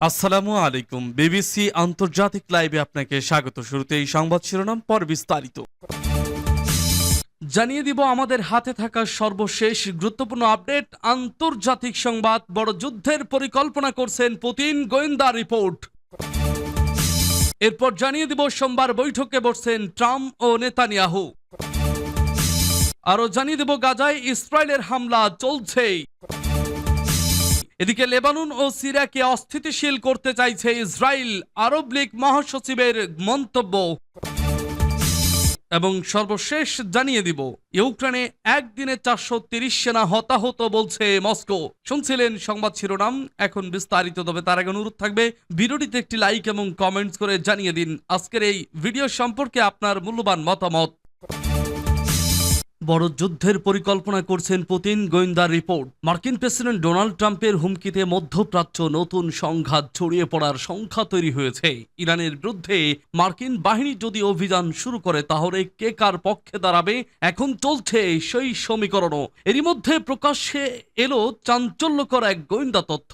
আসসালামু আলাইকুম। বিবিসি আন্তর্জাতিক লাইভে আপনাকে স্বাগত। শুরুতে এই সংবাদ শিরোনাম, পর বিস্তারিত। জানিয়ে দিব আমাদের হাতে থাকা সর্বশেষ গুরুত্বপূর্ণ আপডেট। আন্তর্জাতিক সংবাদ, বড় যুদ্ধের পরিকল্পনা করছেন পুতিন, গোয়েন্দা রিপোর্ট। এরপর জানিয়ে দিব সোমবার বৈঠকে বসছেন ট্রাম্প ও নেতানিয়াহু। আরও জানিয়ে দেব গাজায় ইসরায়েলের হামলা চলছেই। এদিকে লেবানন ও সিরিয়াকে অস্থিতিশীল করতে চাইছে ইসরায়েল, আরব লীগ মহাসচিবের মন্তব্য। এবং সর্বশেষ জানিয়ে দিব ইউক্রেনে একদিনে 430 সেনা হতাহত বলছে মস্কো। শুনছিলেন সংবাদ শিরোনাম, এখন বিস্তারিত। তবে তার আগে অনুরোধ থাকবে ভিডিওটিতে একটি লাইক এবং কমেন্টস করে জানিয়ে দিন আজকের এই ভিডিও সম্পর্কে আপনার মূল্যবান মতামত। বড় যুদ্ধের পরিকল্পনা করছেন পুতিন, গোয়েন্দা রিপোর্ট। মার্কিন প্রেসিডেন্ট ডোনাল্ড ট্রাম্পের হুমকিতে মধ্যপ্রাচ্য নতুন সংঘাত ছড়িয়ে পড়ার সংখ্যা তৈরি হয়েছে। ইরানের বিরুদ্ধে মার্কিন বাহিনী যদি অভিযান শুরু করে তাহলে কে কার পক্ষে দাঁড়াবে, এখন চলছে সেই সমীকরণও। এরই মধ্যে প্রকাশ্যে এলো চাঞ্চল্যকর এক গোয়েন্দা তথ্য।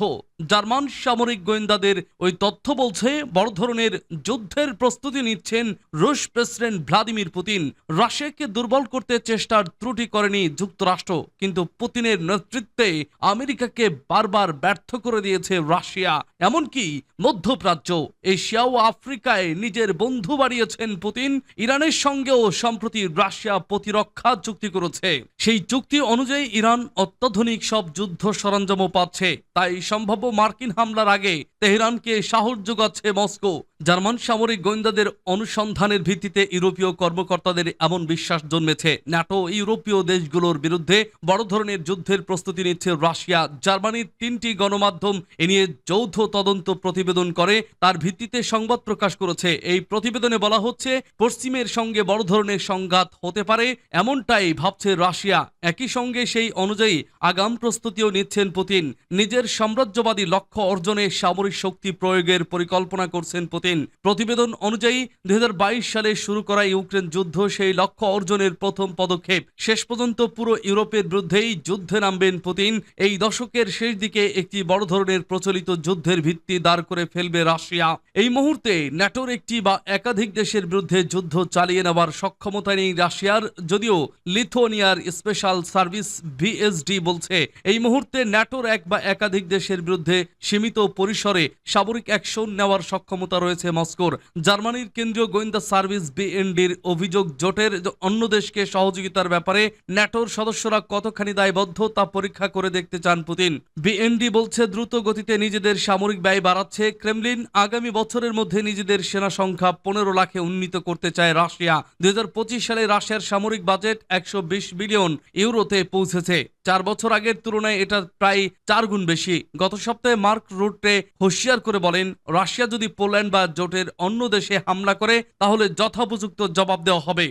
জার্মান সামরিক গোয়েন্দাদের ওই তথ্য বলছে বড় ধরনের যুদ্ধের প্রস্তুতি নিচ্ছেন রুশ প্রেসিডেন্ট ভ্লাদিমির পুতিন। রাশিয়াকে দুর্বল করতে চেষ্টার ত্রুটি করেনি যুক্তরাষ্ট্র, কিন্তু পুতিনের নেতৃত্বে আমেরিকাকে বারবার ব্যর্থ করে দিয়েছে রাশিয়া। এমনকি মধ্যপ্রাচ্য, এশিয়া ও আফ্রিকায় নিজের বন্ধু বাড়িয়েছেন পুতিন। ইরানের সঙ্গেও সম্প্রতি রাশিয়া প্রতিরক্ষা চুক্তি করেছে। সেই চুক্তি অনুযায়ী ইরান অত্যাধুনিক সব যুদ্ধ সরঞ্জামও পাচ্ছে। তাই সম্ভাব্য মার্কিন হামলার আগে তেহরানকে সাহস যোগাচ্ছে মস্কো। জার্মান সামরিক গোয়েন্দাদের অনুসন্ধানের ভিত্তিতে ইউরোপীয় কর্মকর্তাদের এমন বিশ্বাস জন্মেছে ন্যাটো ইউরোপীয় দেশগুলোর বিরুদ্ধে বড় ধরনের যুদ্ধের প্রস্তুতি নিচ্ছে রাশিয়া। জার্মানির 3টি গণমাধ্যম এ নিয়ে যৌথ তদন্ত প্রতিবেদন করে, তার ভিত্তিতে সংবাদ প্রকাশ করেছে। এই প্রতিবেদনে বলা হচ্ছে পশ্চিমের সঙ্গে বড় ধরনের সংঘাত হতে পারে, এমনটাই ভাবছে রাশিয়া। একই সঙ্গে সেই অনুযায়ী আগাম প্রস্তুতিও নিচ্ছেন পুতিন। নিজের সাম্রাজ্যবাদী লক্ষ্য অর্জনে সামরিক শক্তি প্রয়োগের পরিকল্পনা করছেন পুতিন। প্রতিবেদন অনুযায়ী 2022 সালে শুরু করা ইউক্রেন যুদ্ধ সেই লক্ষ্য অর্জনের প্রথম পদক্ষেপ। শেষ পর্যন্ত পুরো ইউরোপের বিরুদ্ধেই যুদ্ধে নামবেন পুতিন। এই দশকের শেষ দিকে একটি বড় ধরনের প্রচলিত যুদ্ধের ভিত্তি দাঁড় করে ফেলবে রাশিয়া। এই মুহূর্তে ন্যাটোর একটি বা একাধিক দেশের বিরুদ্ধে যুদ্ধ চালিয়ে নেওয়ার সক্ষমতা নেই রাশিয়ার, যদিও লিথুয়ানিয়ার স্পেশাল সার্ভিস ভিএসডি বলছে এই মুহূর্তে ন্যাটোর এক বা একাধিক দেশের বিরুদ্ধে সীমিত পরিসরে সামরিক অ্যাকশন নেওয়ার সক্ষমতা রয়েছে মস্কোর। জার্মানির কেন্দ্রীয় গোয়েন্দা সার্ভিস বিএনডির অভিযোগ, জোটের অন্য দেশকে সহযোগিতার ব্যাপারে ন্যাটোর সদস্যরা কতখানি দায়বদ্ধ তা পরীক্ষা করে দেখতে চান পুতিন। বিএনডি বলছে দ্রুত গতিতে নিজেদের সামরিক ব্যয় বাড়াচ্ছে ক্রেমলিন। আগামী বছরের মধ্যে নিজেদের সেনা সংখ্যা 15 লাখে উন্নীত করতে চায় রাশিয়া। 2025 সালে রাশিয়ার সামরিক বাজেট 120 বিলিয়ন ইউরোতে পৌঁছেছে। 4 বছর আগের তুলনায় এটা প্রায় 4 গুণ বেশি। গত সপ্তাহে মার্ক রুটে হুঁশিয়ার করে বলেন, রাশিয়া যদি পোল্যান্ড বা জোটের অন্য দেশে হামলা করে তাহলে যথোপযুক্ত জবাব দেওয়া হবে।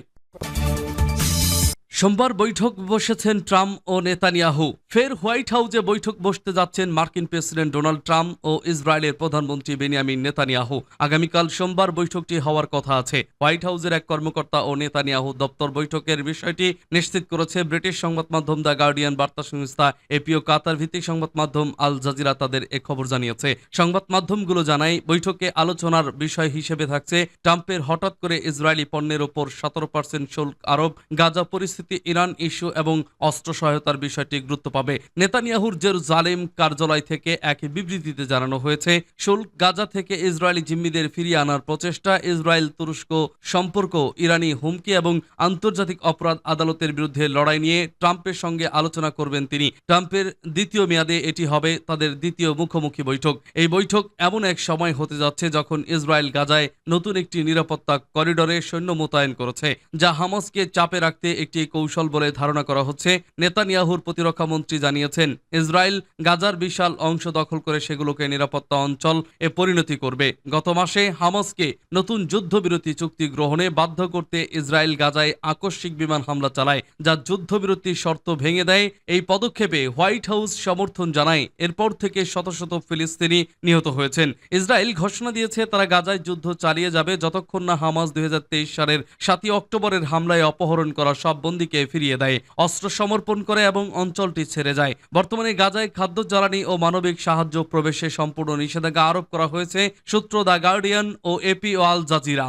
সোমবার বৈঠক বসেছেন ট্রাম্প ও নেতানিয়াহু। ফের হোয়াইট হাউসে বৈঠক বসতে যাচ্ছেন মার্কিন প্রেসিডেন্ট ডোনাল্ড ট্রাম্প ও ইসরায়েলের প্রধানমন্ত্রী বেনিয়ামিন নেতানিয়াহু। আগামীকাল সোমবার বৈঠকটি হওয়ার কথা আছে। হোয়াইট হাউসের এক কর্মকর্তা ও নেতানিয়াহু দপ্তর বৈঠকের বিষয়টি নিশ্চিত করেছে। ব্রিটিশ সংবাদ মাধ্যম দ্য গার্ডিয়ান, বার্তা সংস্থা এপি ও কাতার ভিত্তিক সংবাদ মাধ্যম আল জাজিরা তাদের এ খবর জানিয়েছে। সংবাদ মাধ্যমগুলো জানায় বৈঠকে আলোচনার বিষয় হিসেবে থাকছে ট্রাম্পের হঠাৎ করে ইসরায়েলি পণ্যের ওপর 17% শুল্ক আরোপ, গাজা পরিস্থিতি, ইরান ইস্যু এবং অস্ত্র সহায়তার বিষয়টি গুরুত্ব পাবে। নেতানিয়াহুর জেরুজালেম কার্যালয় থেকে এক বিবৃতিতে জানানো হয়েছে, শুল্ক, গাজা থেকে ইসরায়েলি জিম্মিদের ফিরিয়ে আনার প্রচেষ্টা, ইসরায়েল তুরস্ক সম্পর্ক, ইরানি হুমকি এবং আন্তর্জাতিক অপরাধ আদালতের বিরুদ্ধে লড়াই নিয়ে ট্রাম্পের সঙ্গে আলোচনা করবেন তিনি। ট্রাম্পের দ্বিতীয় মেয়াদে এটি হবে তাদের দ্বিতীয় মুখোমুখি বৈঠক। এই বৈঠক এমন এক সময় হতে যাচ্ছে যখন ইসরায়েল গাজায় নতুন একটি নিরাপত্তা করিডোরে সৈন্য মোতায়েন করেছে, যা হামাসকে চাপে রাখতে একটি কৌশল বলে ধারণা করা হচ্ছে। নেতানিয়াহুর প্রতিরক্ষা মন্ত্রী জানিয়েছেন, ইসরায়েল গাজার বিশাল অংশ দখল করে সেগুলোকে নিরাপত্তা অঞ্চল এ পরিণতি করবে। গত মাসে হামাসকে নতুন যুদ্ধবিরতি চুক্তি গ্রহণে বাধ্য করতে ইসরায়েল গাজায় আকস্মিক বিমান হামলা চালায়, যা যুদ্ধবিরতির শর্ত ভেঙে দেয়। এই পদক্ষেপে হোয়াইট হাউস সমর্থন জানায়। এরপর থেকে শত শত ফিলিস্তিনি নিহত হয়েছেন। ইসরায়েল ঘোষণা দিয়েছে তারা গাজায় যুদ্ধ চালিয়ে যাবে যতক্ষণ না হামাস 2023 সালের 7 অক্টোবরের হামলায় অপহরণ করা সব বন্দী দিকে ফিরিয়ে দেয়, অস্ত্র সমর্পণ করে এবং অঞ্চলটি ছেড়ে যায়। বর্তমানে গাজায় খাদ্য, জ্বালানি ও মানবিক সাহায্য প্রবেশে সম্পূর্ণ নিষেধাজ্ঞা আরোপ করা হয়েছে, সূত্র দ্য গার্ডিয়ান ও এপি ও আল জাজিরা।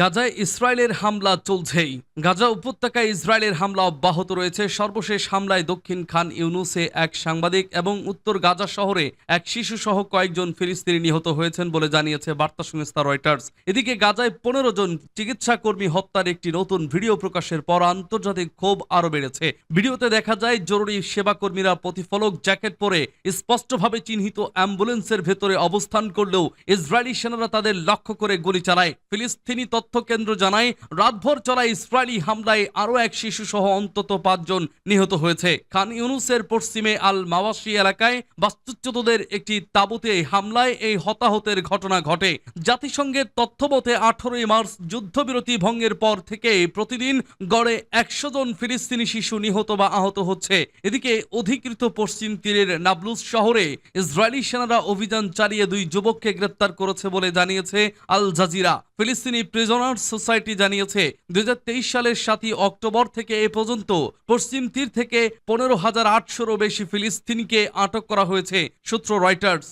গাজায় ইসরায়েলের হামলা চলছেই। গাজা উপত্যকায় ইসরায়েলের হামলা অব্যাহত রয়েছে। সর্বশেষ হামলায় দক্ষিণ খান ইউনুসে এক সাংবাদিক এবং উত্তর গাজা শহরে এক শিশু সহ কয়েকজন ফিলিস্তিনি নিহত হয়েছেন বলে জানিয়েছে বার্তা সংস্থা রয়টার্স। এদিকে গাজায় 15 জন চিকিৎসা কর্মী হত্যার একটি নতুন ভিডিও প্রকাশের পর আন্তর্জাতিক ক্ষোভ আরও বেড়েছে। ভিডিওতে দেখা যায় জরুরি সেবা কর্মীরা প্রতিফলক জ্যাকেট পরে স্পষ্টভাবে চিহ্নিত অ্যাম্বুলেন্সের ভেতরে অবস্থান করলেও ইসরায়েলি সেনারা তাদের লক্ষ্য করে গুলি চালায়। ফিলিস্তিনি তথ্য কেন্দ্র জানায়, রাতভর চলা ইসরায়েলি হামলায় আরও এক শিশু সহ অন্তত 5 জন নিহত হয়েছে। খান ইউনুসের পশ্চিমে আল মাওয়াশি এলাকায় বাস্তুচ্যুতদের একটি তাঁবুতে হামলায় এই হতাহতের ঘটনা ঘটে। জাতিসংঘের তথ্যমতে 18 মার্চ যুদ্ধবিরতি ভঙ্গের পর থেকে প্রতিদিন গড়ে 100 জন ফিলিস্তিনি শিশু নিহত বা আহত হচ্ছে। এদিকে অধিকৃত পশ্চিম তীরের নাবলুস শহরে ইসরায়েলি সেনারা অভিযান চালিয়ে 2 যুবককে গ্রেপ্তার করেছে বলে জানিয়েছে আল জাজিরা। ফিলিস্তিনি প্রিজনার্স সোসাইটি জানিয়েছে, 2023 সালের 7 অক্টোবর থেকে এ পর্যন্ত পশ্চিম তীর থেকে 15,800-রও বেশি ফিলিস্তিনিকে আটক করা হয়েছে, সূত্র রয়টার্স।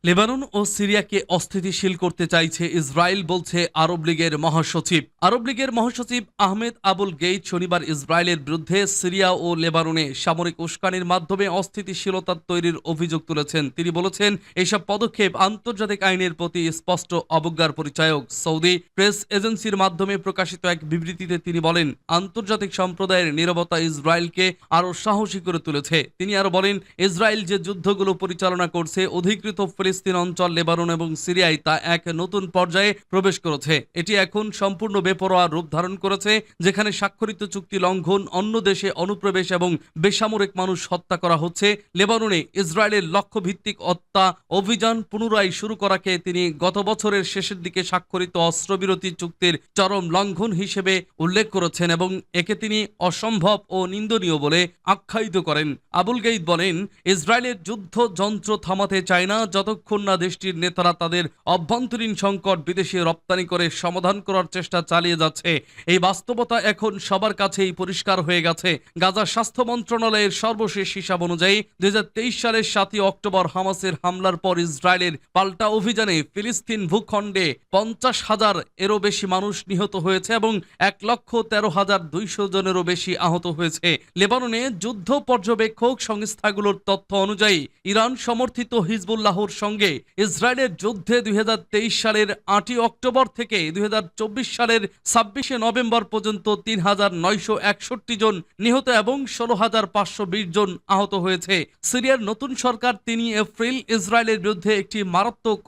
লেবানন ও সিরিয়াকে অস্থিতিশীল করতে চাইছে ইসরায়েল, বলছে আরব লীগের মহাসচিব। আরব লীগের মহাসচিব আহমেদ আবুল গেইত শনিবার ইসরায়েলের বিরুদ্ধে সিরিয়া ও লেবাননে সামরিক উস্কানির মাধ্যমে অস্থিতিশীলতা তৈরির অভিযোগ তুলেছেন। তিনি বলেছেন, এসব পদক্ষেপ আন্তর্জাতিক আইনের প্রতি স্পষ্ট অবজ্ঞার পরিচায়ক। সৌদি প্রেস এজেন্সির মাধ্যমে প্রকাশিত এক বিবৃতিতে তিনি বলেন, আন্তর্জাতিক সম্প্রদায়ের নীরবতা ইসরায়েলকে আরও সাহসী করে তুলেছে। তিনি আরও বলেন, ইসরায়েল যে যুদ্ধগুলো পরিচালনা করছে অধিকৃত ফিলিস্তিন অঞ্চল, লেবানন এবং সিরিয়ায়, তা এক নতুন পর্যায়ে প্রবেশ করেছে। এটি এখন সম্পূর্ণ বেপরোয়া রূপ ধারণ করেছে, যেখানে স্বাক্ষরিত চুক্তি লঙ্ঘন, অন্য দেশে অনুপ্রবেশ এবং বেসামরিক মানুষ হত্যা করা হচ্ছে। লেবাননে ইসরায়েলের লক্ষ্যভিত্তিক হত্যা অভিযান পুনরায় শুরু করাকে তিনি গত বছরের শেষের দিকে স্বাক্ষরিত অস্ত্রবিরতি চুক্তির চরম লঙ্ঘন হিসেবে উল্লেখ করেছেন এবং একে তিনি অসম্ভব ও নিন্দনীয় বলে আখ্যায়িত করেন। আবুল গেইত বলেন, ইসরায়েলের যুদ্ধ যন্ত্র থামাতে চায় না যতক্ষণ না দেশটির নেতারা তাদের অভ্যন্তরীণ সংকট বিদেশে রপ্তানি করে সমাধান করার চেষ্টা চালিয়ে যাচ্ছে। এই বাস্তবতা এখন সবার কাছেই পরিষ্কার হয়ে গেছে। গাজা স্বাস্থ্য মন্ত্রণালয়ের সর্বশেষ হিসাব অনুযায়ী 2023 সালের 7 অক্টোবর হামাসের হামলার পর ইসরায়েলের পাল্টা অভিযানে ফিলিস্তিন ভূখণ্ডে 50,000-এরও বেশি মানুষ নিহত হয়েছে এবং 1,13,200 জনেরও বেশি আহত হয়েছে। লেবাননে যুদ্ধ পর্যবেক্ষক সংস্থাগুলোর তথ্য অনুযায়ী ইরান সমর্থিত হিজবুল্লাহর সঙ্গে ইসরায়েলের যুদ্ধে 2023 সালের 8 অক্টোবর থেকে 2024 সালের 26 নভেম্বর পর্যন্ত 3,961 জন নিহত এবং 16,520 জন আহত হয়েছে। সিরিয়ার নতুন সরকার 3 এপ্রিল ইসরায়েলের বিরুদ্ধে একটি মারাত্মক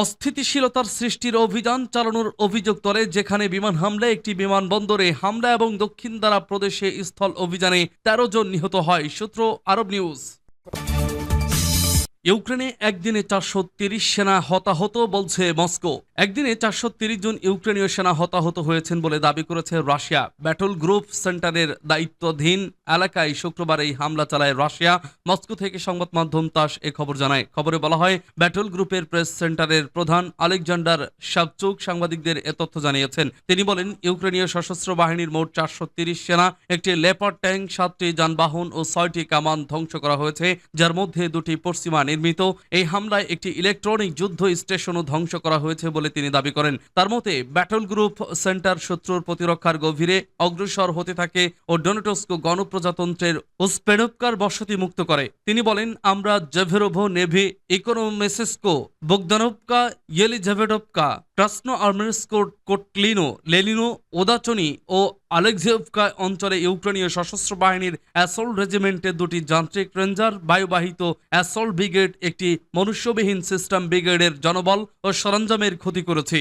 অস্থিতিশীলতার সৃষ্টির অভিযান চালানোর অভিযোগ তোলে, যেখানে বিমান হামলায় একটি বিমানবন্দরে হামলা এবং দক্ষিণ দ্বারা প্রদেশে স্থল অভিযানে 13 জন নিহত হয়, সূত্র আরব নিউজ। ইউক্রেনে একদিনে 430 সেনা হতাহত, বলছে মস্কো। একদিনে 430 জন ইউক্রেনীয় সেনা হতাহত হয়েছেন বলে দাবি করেছে রাশিয়া। ব্যাটল গ্রুপ সেন্টারের দায়িত্বাধীন এলাকায় শুক্রবার এই হামলা চালায় রাশিয়া। মস্কো থেকে সংবাদ মাধ্যম তাস এ খবর জানায়। খবরে বলা হয়, ব্যাটল গ্রুপের প্রেস সেন্টারের প্রধান আলেকজান্ডার শাভচুক সাংবাদিকদের এ তথ্য জানিয়েছেন। তিনি বলেন, ইউক্রেনীয় সশস্ত্র বাহিনীর মোট 430 সেনা, একটি লেপার্ড ট্যাঙ্ক, 7টি যানবাহন ও 6টি কামান ধ্বংস করা হয়েছে, যার মধ্যে 2টি পশ্চিমা নির্মিত। এই হামলায় একটি ইলেকট্রনিক যুদ্ধ স্টেশনও ধ্বংস করা হয়েছে বলে তিনি দাবি করেন। তার মতে, ব্যাটল গ্রুপ সেন্টার শত্রুর প্রতিরক্ষার গভীরে অগ্রসর হতে থাকে ও ডোনেটস্ক গণপ্রজাতন্ত্রের উসপেনভকার বসতি মুক্ত করে। তিনি বলেন, আমরা জেভেরোভো, নেভি, ইকোনোমেসেস্কো, বোগদানোভকা, ইয়েলিজেভেডোভকা, ক্রাসনো আর্মেনস্কো, কোটলিনো, লেনিনো, ওদাচনি ও আলেকজেভকা অঞ্চলে ইউক্রেনীয় সশস্ত্র বাহিনীর অ্যাসল্ট রেজিমেন্টের 2টি যান্ত্রিক রেঞ্জার, বায়ুবাহিত অ্যাসল্ট ব্রিগেড, একটি মনুষ্যবিহীন সিস্টেম ব্রিগেডের জনবল ও সরঞ্জামের ক্ষতি করেছে।